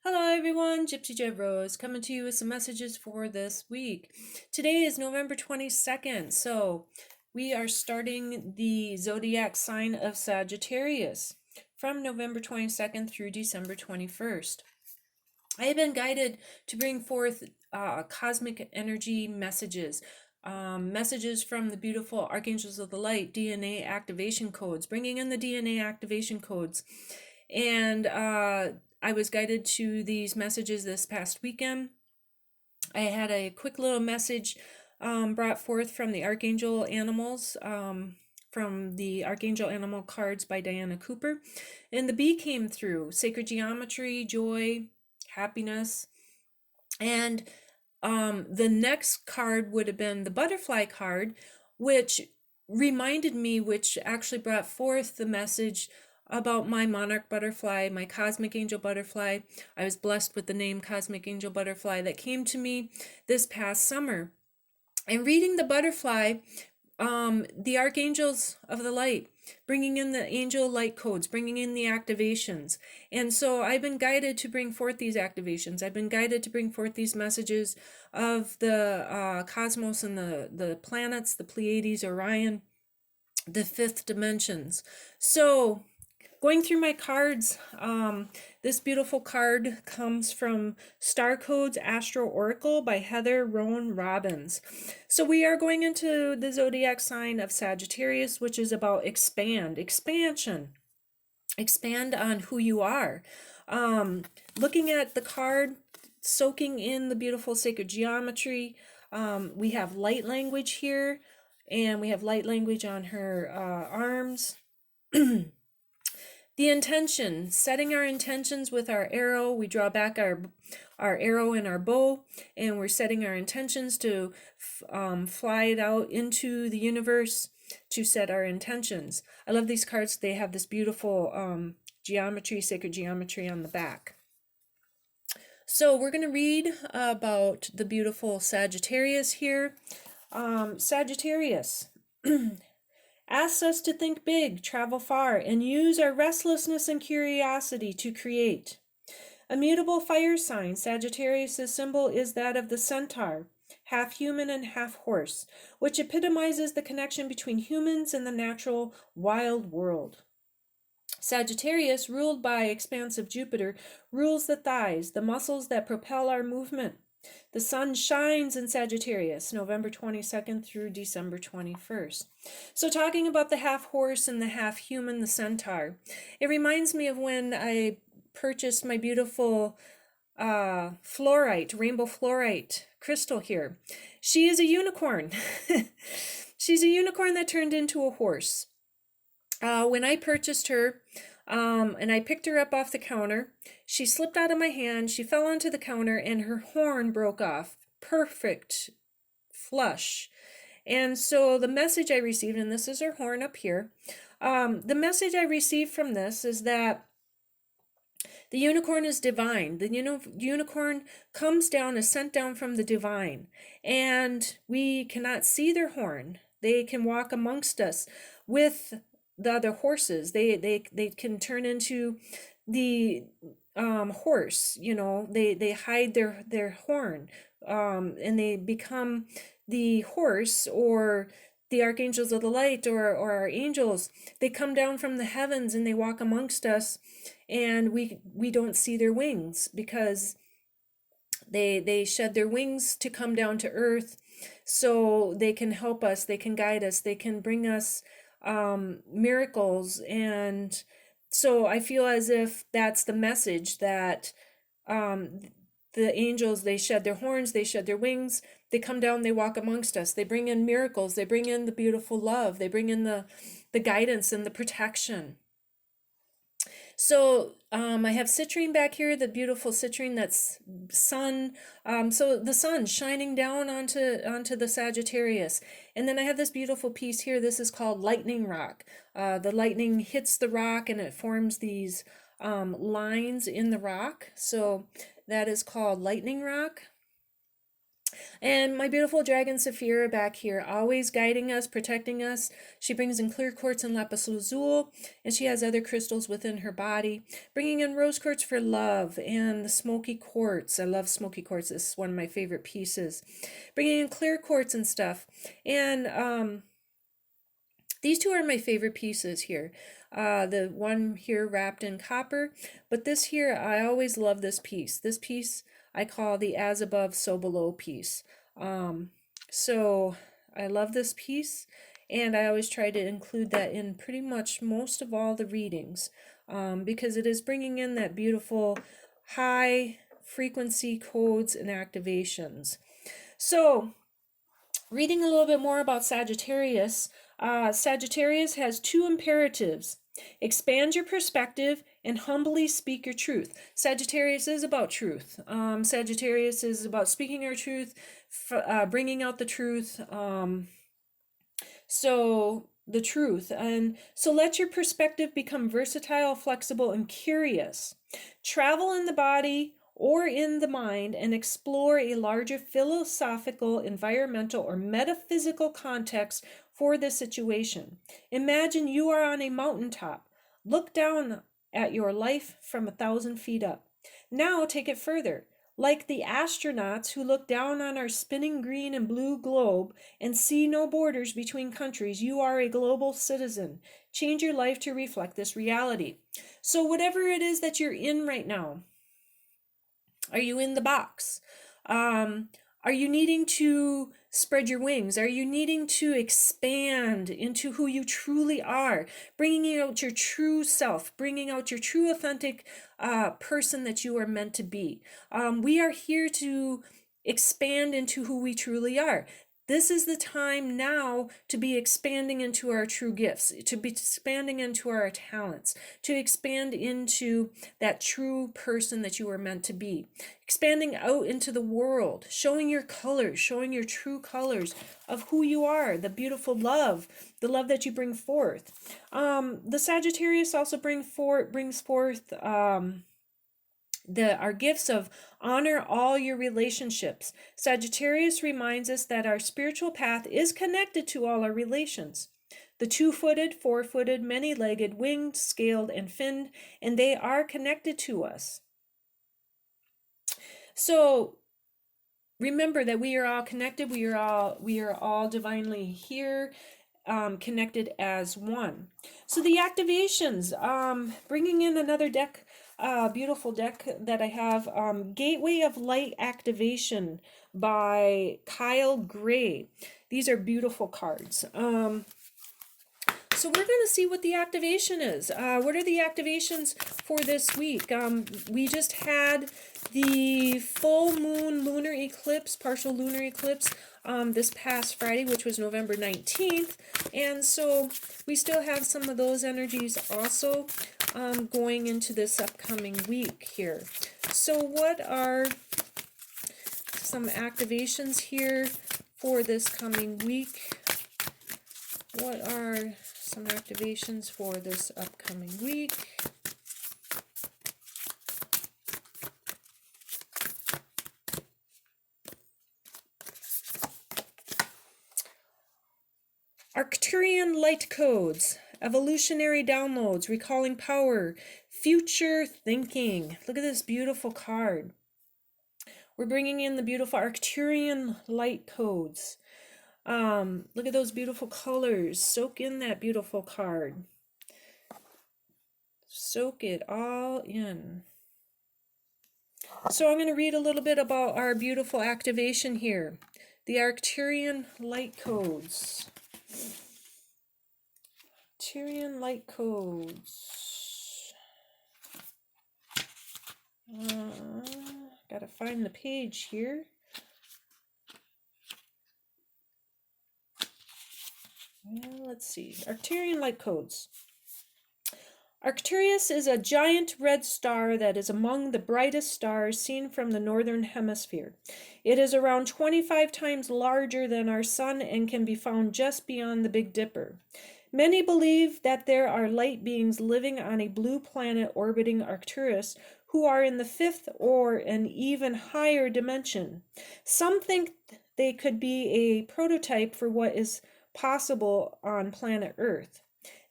Hello everyone, Gypsy Jeb Rose coming to you with some messages for this week. Today is November 22nd, so we are starting the zodiac sign of Sagittarius from November 22nd through December 21st. I have been guided to bring forth cosmic energy messages, messages from the beautiful Archangels of the Light, DNA activation codes, bringing in the DNA activation codes. And I was guided to these messages this past weekend. I had a quick little message brought forth from the Archangel Animals, from the Archangel Animal cards by Diana Cooper. And the bee came through, sacred geometry, joy, happiness. And the next card would have been the butterfly card, which reminded me, which actually brought forth the message about my monarch butterfly, my cosmic angel butterfly. I was blessed with the name Cosmic Angel Butterfly that came to me this past summer. And reading the butterfly, the archangels of the light, bringing in the angel light codes, bringing in the activations. And so I've been guided to bring forth these activations. I've been guided to bring forth these messages of the cosmos and the planets, the Pleiades, Orion, the fifth dimensions. So going through my cards, this beautiful card comes from Starcodes Astro Oracle by Heather Roan Robbins. So we are going into the zodiac sign of Sagittarius, which is about expansion, expand on who you are. Looking at the card, soaking in the beautiful sacred geometry, we have light language here, and we have light language on her arms. The intention, setting our intentions with our arrow. We draw back our arrow and our bow, and we're setting our intentions to fly it out into the universe to set our intentions. I love these cards. They have this beautiful geometry, sacred geometry on the back. So we're going to read about the beautiful Sagittarius here. Sagittarius asks us to think big, travel far, and use our restlessness and curiosity to create. A mutable fire sign, Sagittarius' symbol is that of the centaur, half human and half horse, which epitomizes the connection between humans and the natural wild world. Sagittarius, ruled by expansive Jupiter, rules the thighs, the muscles that propel our movement. The sun shines in Sagittarius, November 22nd through December 21st. So talking about the half horse and the half human, the centaur, it reminds me of when I purchased my beautiful fluorite, rainbow fluorite crystal here. She is a unicorn. She's a unicorn that turned into a horse. When I purchased her, and I picked her up off the counter, she slipped out of my hand, she fell onto the counter, and her horn broke off. Perfect flush. And so the message I received, and this is her horn up here, the message I received from this is that the unicorn is divine. The unicorn comes down, is sent down from the divine, and we cannot see their horn. They can walk amongst us with the other horses. They can turn into the horse, they hide their horn, and they become the horse, or the archangels of the light, or our angels. They come down from the heavens and they walk amongst us, and we don't see their wings, because they shed their wings to come down to earth, so they can help us, they can guide us, they can bring us miracles. And so I feel as if that's the message, that the angels, they shed their horns, they shed their wings, they come down, they walk amongst us, they bring in miracles, they bring in the beautiful love, they bring in the guidance and the protection. So I have citrine back here, the beautiful citrine, that's sun. So the sun shining down onto the Sagittarius. And then I have this beautiful piece here. This is called lightning rock. The lightning hits the rock and it forms these lines in the rock. So that is called lightning rock. And my beautiful dragon Saphira back here, always guiding us, protecting us. She brings in clear quartz and lapis lazuli, and she has other crystals within her body. Bringing in rose quartz for love and the smoky quartz. I love smoky quartz. This is one of my favorite pieces. Bringing in clear quartz and stuff. And these two are my favorite pieces here. The one here wrapped in copper, but this here, I always love this piece. This piece I call the as above, so below piece. So I love this piece, and I always try to include that in pretty much most of all the readings, because it is bringing in that beautiful high frequency codes and activations. So reading a little bit more about Sagittarius, Sagittarius has two imperatives. Expand your perspective and humbly speak your truth. Sagittarius is about truth. Sagittarius is about speaking our truth, bringing out the truth. So the truth. And so let your perspective become versatile, flexible, and curious. Travel in the body or in the mind and explore a larger philosophical, environmental, or metaphysical context for this situation. Imagine you are on a mountaintop. Look down at your life from 1,000 feet up. Now take it further. Like the astronauts who look down on our spinning green and blue globe and see no borders between countries, you are a global citizen. Change your life to reflect this reality. So whatever it is that you're in right now, are you in the box? Are you needing to spread your wings? Are you needing to expand into who you truly are? Bringing out your true self, bringing out your true authentic person that you are meant to be. We are here to expand into who we truly are. This is the time now to be expanding into our true gifts, to be expanding into our talents, to expand into that true person that you are meant to be. Expanding out into the world, showing your colors, showing your true colors of who you are, the beautiful love, the love that you bring forth. The Sagittarius also brings forth our gifts of honor all your relationships. Sagittarius reminds us that our spiritual path is connected to all our relations. The two-footed, four-footed, many-legged, winged, scaled, and finned, and they are connected to us. So remember that we are all connected. We are all divinely here, connected as one. So the activations, bringing in another deck. Beautiful deck that I have, Gateway of Light Activation by Kyle Gray. These are beautiful cards. So we're going to see what the activation is. What are the activations for this week? We just had the full moon lunar eclipse, partial lunar eclipse, this past Friday, which was November 19th. And so we still have some of those energies also going into this upcoming week here. So what are some activations here for this coming week? What are some activations for this upcoming week? Arcturian light codes, evolutionary downloads, recalling power, future thinking. Look at this beautiful card. We're bringing in the beautiful Arcturian light codes. Look at those beautiful colors. Soak in that beautiful card. Soak it all in. So I'm going to read a little bit about our beautiful activation here. The Arcturian light codes. Arcturian light codes. Gotta find the page here. Let's see. Arcturian light codes. Arcturus is a giant red star that is among the brightest stars seen from the northern hemisphere. It is around 25 times larger than our sun and can be found just beyond the Big Dipper. Many believe that there are light beings living on a blue planet orbiting Arcturus who are in the fifth or an even higher dimension. Some think they could be a prototype for what is possible on planet Earth.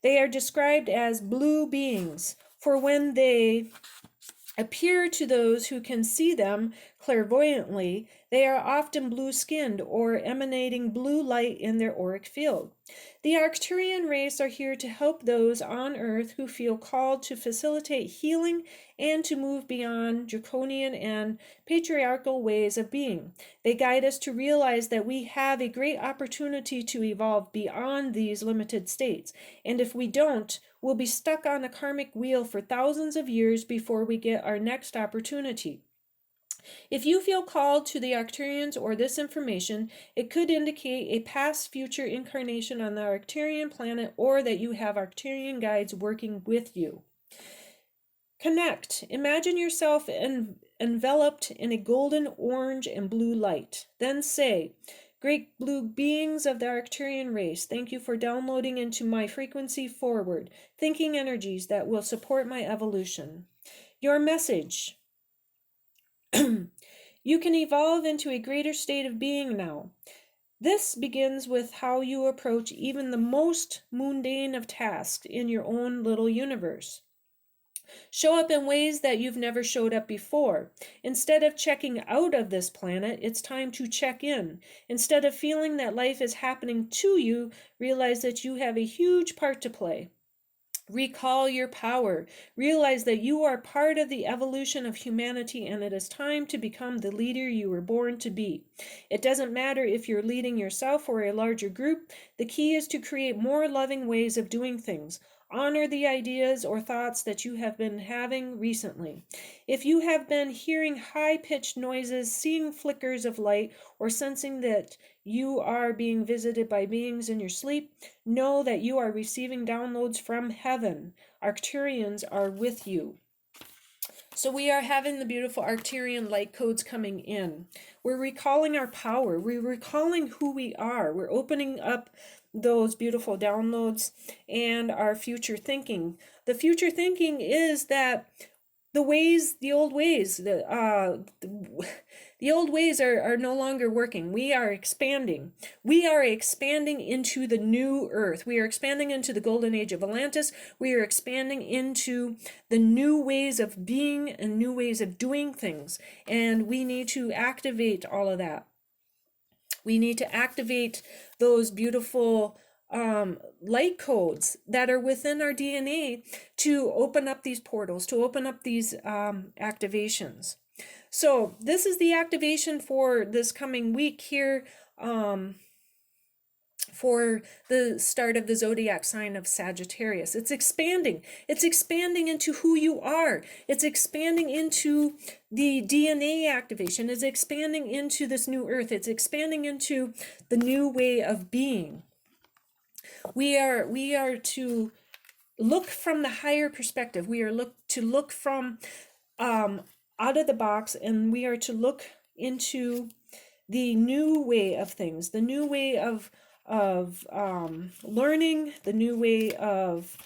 They are described as blue beings, for when they appear to those who can see them clairvoyantly, they are often blue-skinned or emanating blue light in their auric field. The Arcturian race are here to help those on Earth who feel called to facilitate healing and to move beyond draconian and patriarchal ways of being. They guide us to realize that we have a great opportunity to evolve beyond these limited states, and if we don't, we'll be stuck on a karmic wheel for thousands of years before we get our next opportunity. If you feel called to the Arcturians or this information, it could indicate a past future incarnation on the Arcturian planet, or that you have Arcturian guides working with you. Connect. Imagine yourself enveloped in a golden, orange, and blue light. Then say, "Great blue beings of the Arcturian race, thank you for downloading into my frequency forward, thinking energies that will support my evolution." Your message. You can evolve into a greater state of being now. This begins with how you approach even the most mundane of tasks in your own little universe. Show up in ways that you've never showed up before. Instead of checking out of this planet, it's time to check in. Instead of feeling that life is happening to you, realize that you have a huge part to play. Recall your power. Realize that you are part of the evolution of humanity, and it is time to become the leader you were born to be. It doesn't matter if you're leading yourself or a larger group. The key is to create more loving ways of doing things. Honor the ideas or thoughts that you have been having recently. If you have been hearing high-pitched noises, seeing flickers of light, or sensing that you are being visited by beings in your sleep, know that you are receiving downloads from heaven. Arcturians are with you. So we are having the beautiful Arcturian light codes coming in. We're recalling our power. We're recalling who we are. We're opening up those beautiful downloads and our future thinking. The future thinking is that the old ways are no longer working. We are expanding. We are expanding into the new earth. We are expanding into the golden age of Atlantis. We are expanding into the new ways of being and new ways of doing things. And we need to activate all of that. We need to activate those beautiful light codes that are within our DNA to open up these portals, to open up these activations. So this is the activation for this coming week here, for the start of the zodiac sign of Sagittarius. It's expanding. It's expanding into who you are. It's expanding into the DNA activation. It's expanding into this new earth. It's expanding into the new way of being. We are to look from the higher perspective. We are to look from out of the box, and we are to look into the new way of things, the new way of learning, the new way of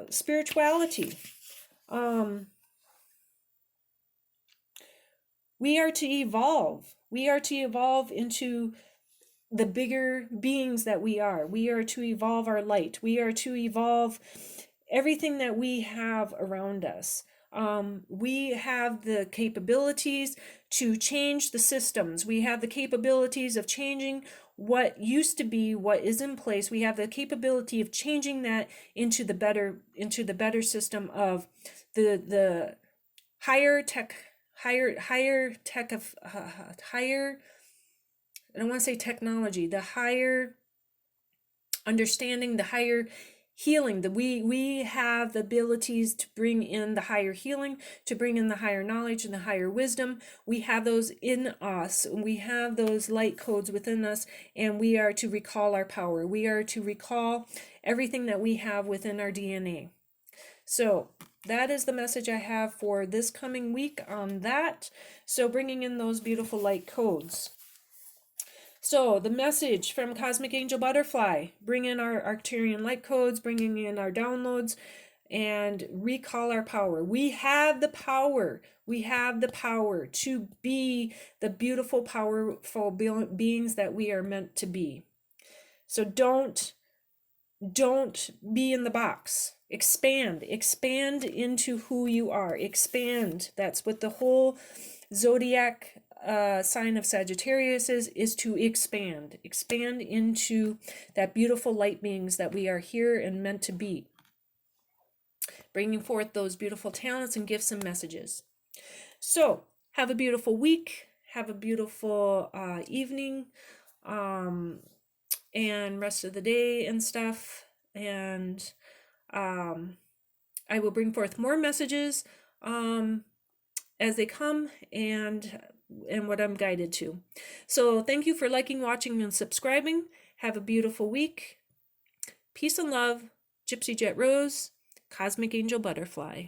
spirituality. We are to evolve. We are to evolve into the bigger beings that we are. We are to evolve our light. We are to evolve everything that we have around us. We have the capabilities to change the systems. We have the capabilities of changing what used to be, what is in place. We have the capability of changing that into the better system of the higher tech of higher. I don't want to say technology, the higher understanding, the higher healing, that we have the abilities to bring in the higher healing, to bring in the higher knowledge and the higher wisdom. We have those in us, and we have those light codes within us, and we are to recall our power. We are to recall everything that we have within our DNA. So that is the message I have for this coming week on that. So bringing in those beautiful light codes. So the message from Cosmic Angel Butterfly: bring in our Arcturian light codes, bringing in our downloads, and recall our power. We have the power. We have the power to be the beautiful, powerful beings that we are meant to be. So don't be in the box. Expand into who you are. Expand. That's what the whole zodiac sign of Sagittarius is to expand into that beautiful light beings that we are here and meant to be, bringing forth those beautiful talents and gifts and messages. So have a beautiful week, have a beautiful evening, and rest of the day and stuff, and I will bring forth more messages as they come, and what I'm guided to. So thank you for liking, watching, and subscribing. Have a beautiful week. Peace and love. Gypsy Jet Rose, Cosmic Angel Butterfly.